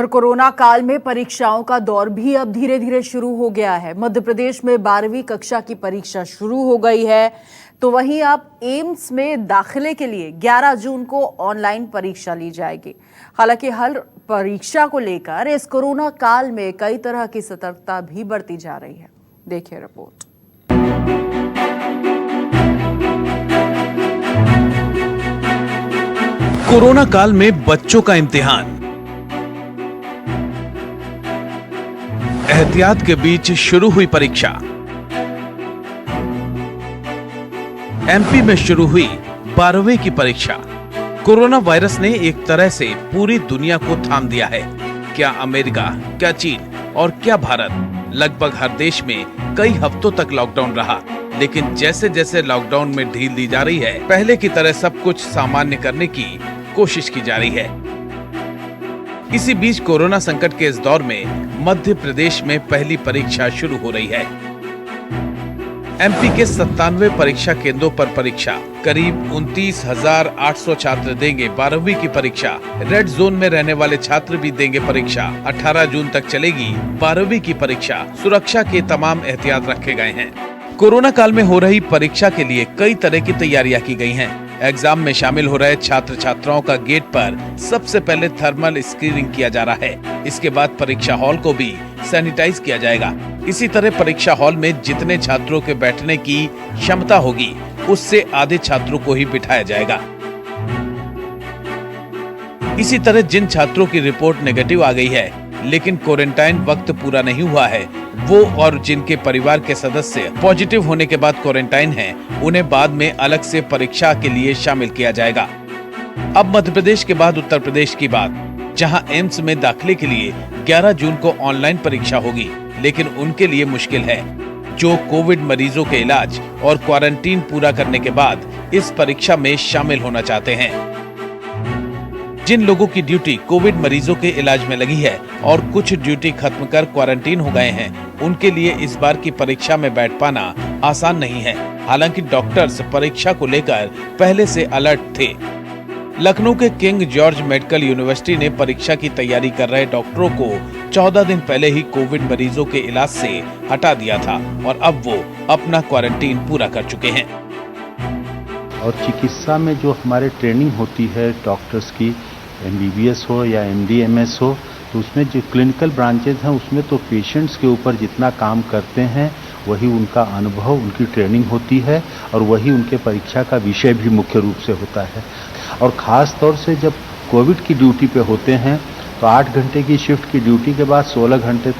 उधर कोरोना काल में परीक्षाओं का दौर भी अब धीरे धीरे शुरू हो गया है। मध्य प्रदेश में 12वीं कक्षा की परीक्षा शुरू हो गई है, तो वहीं अब एम्स में दाखिले के लिए 11 जून को ऑनलाइन परीक्षा ली जाएगी। हालांकि हर परीक्षा को लेकर इस कोरोना काल में कई तरह की सतर्कता भी बरती जा रही है। देखिए रिपोर्ट। कोरोना काल में बच्चों का इम्तिहान, एहतियात के बीच शुरू हुई परीक्षा। एमपी में शुरू हुई 12वीं की परीक्षा। कोरोना वायरस ने एक तरह से पूरी दुनिया को थाम दिया है। क्या अमेरिका, क्या चीन और क्या भारत, लगभग हर देश में कई हफ्तों तक लॉकडाउन रहा। लेकिन जैसे जैसे लॉकडाउन में ढील दी जा रही है, पहले की तरह सब कुछ सामान्य करने की कोशिश की जा रही है। इसी बीच कोरोना संकट के इस दौर में मध्य प्रदेश में पहली परीक्षा शुरू हो रही है। एमपी के 97 परीक्षा केंद्रों पर परीक्षा। करीब 29,800 छात्र देंगे 12वीं की परीक्षा। रेड जोन में रहने वाले छात्र भी देंगे परीक्षा। 18 जून तक चलेगी 12वीं की परीक्षा। सुरक्षा के तमाम एहतियात रखे गए हैं। कोरोना काल में हो रही परीक्षा के लिए कई तरह की तैयारियां की गई हैं। एग्जाम में शामिल हो रहे छात्र छात्राओं का गेट पर सबसे पहले थर्मल स्क्रीनिंग किया जा रहा है। इसके बाद परीक्षा हॉल को भी सैनिटाइज किया जाएगा। इसी तरह परीक्षा हॉल में जितने छात्रों के बैठने की क्षमता होगी, उससे आधे छात्रों को ही बिठाया जाएगा। इसी तरह जिन छात्रों की रिपोर्ट नेगेटिव आ गई है, लेकिन क्वारंटाइन वक्त पूरा नहीं हुआ है, वो और जिनके परिवार के सदस्य पॉजिटिव होने के बाद क्वारंटाइन हैं, उन्हें बाद में अलग से परीक्षा के लिए शामिल किया जाएगा। अब मध्य प्रदेश के बाद उत्तर प्रदेश की बात, जहां एम्स में दाखिले के लिए 11 जून को ऑनलाइन परीक्षा होगी, लेकिन उनके लिए मुश्किल है जो कोविड मरीजों के इलाज और क्वारंटीन पूरा करने के बाद इस परीक्षा में शामिल होना चाहते हैं। जिन लोगों की ड्यूटी कोविड मरीजों के इलाज में लगी है और कुछ ड्यूटी खत्म कर क्वारंटीन हो गए हैं, उनके लिए इस बार की परीक्षा में बैठ पाना आसान नहीं है। हालांकि डॉक्टर्स परीक्षा को लेकर पहले से अलर्ट थे। लखनऊ के किंग जॉर्ज मेडिकल यूनिवर्सिटी ने परीक्षा की तैयारी कर रहे डॉक्टरों को 14 दिन पहले ही कोविड मरीजों के इलाज से हटा दिया था और अब वो अपना क्वारंटीन पूरा कर चुके हैं। और चिकित्सा में जो हमारे ट्रेनिंग होती है डॉक्टर्स की, MBBS हो या MD MS हो, तो उसमें जो क्लिनिकल ब्रांचेज हैं उसमें तो पेशेंट्स के ऊपर जितना काम करते हैं वही उनका अनुभव, उनकी ट्रेनिंग होती है और वही उनके परीक्षा का विषय भी मुख्य रूप से होता है। और ख़ास तौर से जब कोविड की ड्यूटी पे होते हैं तो 8 घंटे की शिफ्ट की ड्यूटी के बाद 16 घंटे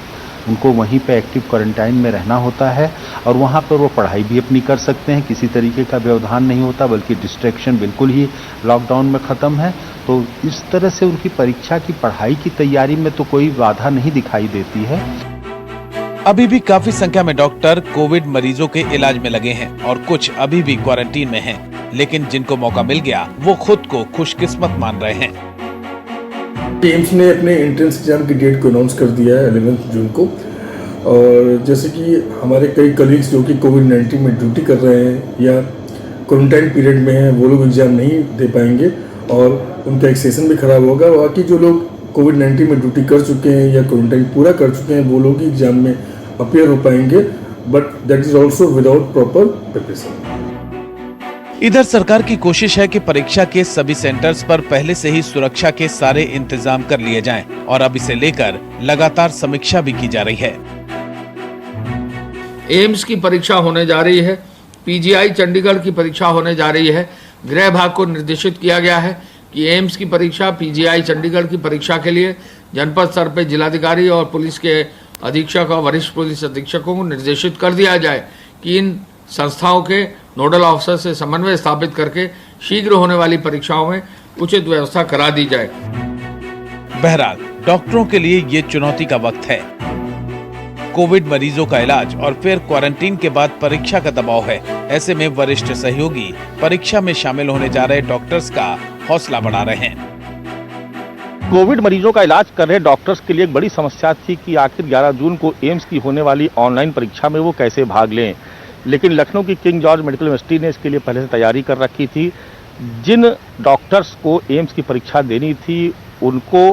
उनको वहीं पे एक्टिव क्वारंटाइन में रहना होता है और वहाँ पर वो पढ़ाई भी अपनी कर सकते हैं। किसी तरीके का व्यवधान नहीं होता, बल्कि डिस्ट्रैक्शन बिल्कुल ही लॉकडाउन में ख़त्म है। तो इस तरह से उनकी परीक्षा की पढ़ाई की तैयारी में तो कोई बाधा नहीं दिखाई देती है। अभी भी काफी संख्या में डॉक्टर कोविड मरीजों के इलाज में लगे हैं और कुछ अभी भी क्वारंटीन में हैं। लेकिन जिनको मौका मिल गया वो खुद को खुशकिस्मत मान रहे हैं। एम्स ने अपने एंट्रेंस एग्जाम की डेट को अनाउंस कर दिया है 11 जून को। और जैसे कि हमारे कई कलीग्स जो कि कोविड-19 में ड्यूटी कर रहे हैं या क्वारंटाइन पीरियड में हैं, वो लोग एग्ज़ाम नहीं दे पाएंगे और उनका एक सेशन भी खराब होगा। बाकी जो लोग कोविड-19 में ड्यूटी कर चुके हैं या क्वारंटाइन पूरा कर चुके हैं, वो लोग ही एग्ज़ाम में अपीयर हो पाएंगे, but that is also without proper preparation. इधर सरकार की कोशिश है कि परीक्षा के सभी सेंटर्स पर पहले से ही सुरक्षा के सारे इंतजाम कर लिए जाएं और अब इसे लेकर लगातार समीक्षा भी की जा रही है। एम्स की परीक्षा होने जा रही है, पीजीआई चंडीगढ़ की परीक्षा होने जा रही है। गृह विभाग को निर्देशित किया गया है कि एम्स की परीक्षा, पीजीआई चंडीगढ़ की परीक्षा के लिए जनपद स्तर पर जिलाधिकारी और पुलिस के अधीक्षक और वरिष्ठ पुलिस अधीक्षकों को निर्देशित कर दिया जाए कि इन संस्थाओं के नोडल ऑफिसर से समन्वय स्थापित करके शीघ्र होने वाली परीक्षाओं में उचित व्यवस्था करा दी जाए। बहरहाल डॉक्टरों के लिए ये चुनौती का वक्त है। कोविड मरीजों का इलाज और फिर क्वारंटीन के बाद परीक्षा का दबाव है। ऐसे में वरिष्ठ सहयोगी परीक्षा में शामिल होने जा रहे डॉक्टर्स का हौसला बढ़ा रहे हैं। कोविड मरीजों का इलाज कर रहे डॉक्टर्स के लिए एक बड़ी समस्या थी कि आखिर 11 जून को एम्स की होने वाली ऑनलाइन परीक्षा में वो कैसे भाग लें। लेकिन लखनऊ की किंग जॉर्ज मेडिकल यूनिवर्सिटी ने इसके लिए पहले से तैयारी कर रखी थी। जिन डॉक्टर्स को एम्स की परीक्षा देनी थी उनको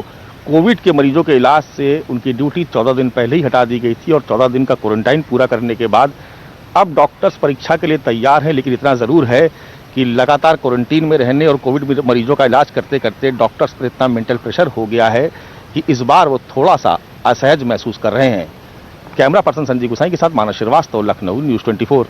कोविड के मरीजों के इलाज से उनकी ड्यूटी 14 दिन पहले ही हटा दी गई थी और 14 दिन का क्वारंटाइन पूरा करने के बाद अब डॉक्टर्स परीक्षा के लिए तैयार हैं। लेकिन इतना ज़रूर है कि लगातार क्वारंटीन में रहने और कोविड मरीजों का इलाज करते करते डॉक्टर्स पर इतना मेंटल प्रेशर हो गया है कि इस बार वो थोड़ा सा असहज महसूस कर रहे हैं। कैमरा पर्सन संजीव गुसाई के साथ मानस श्रीवास्तव, लखनऊ, न्यूज़ 24।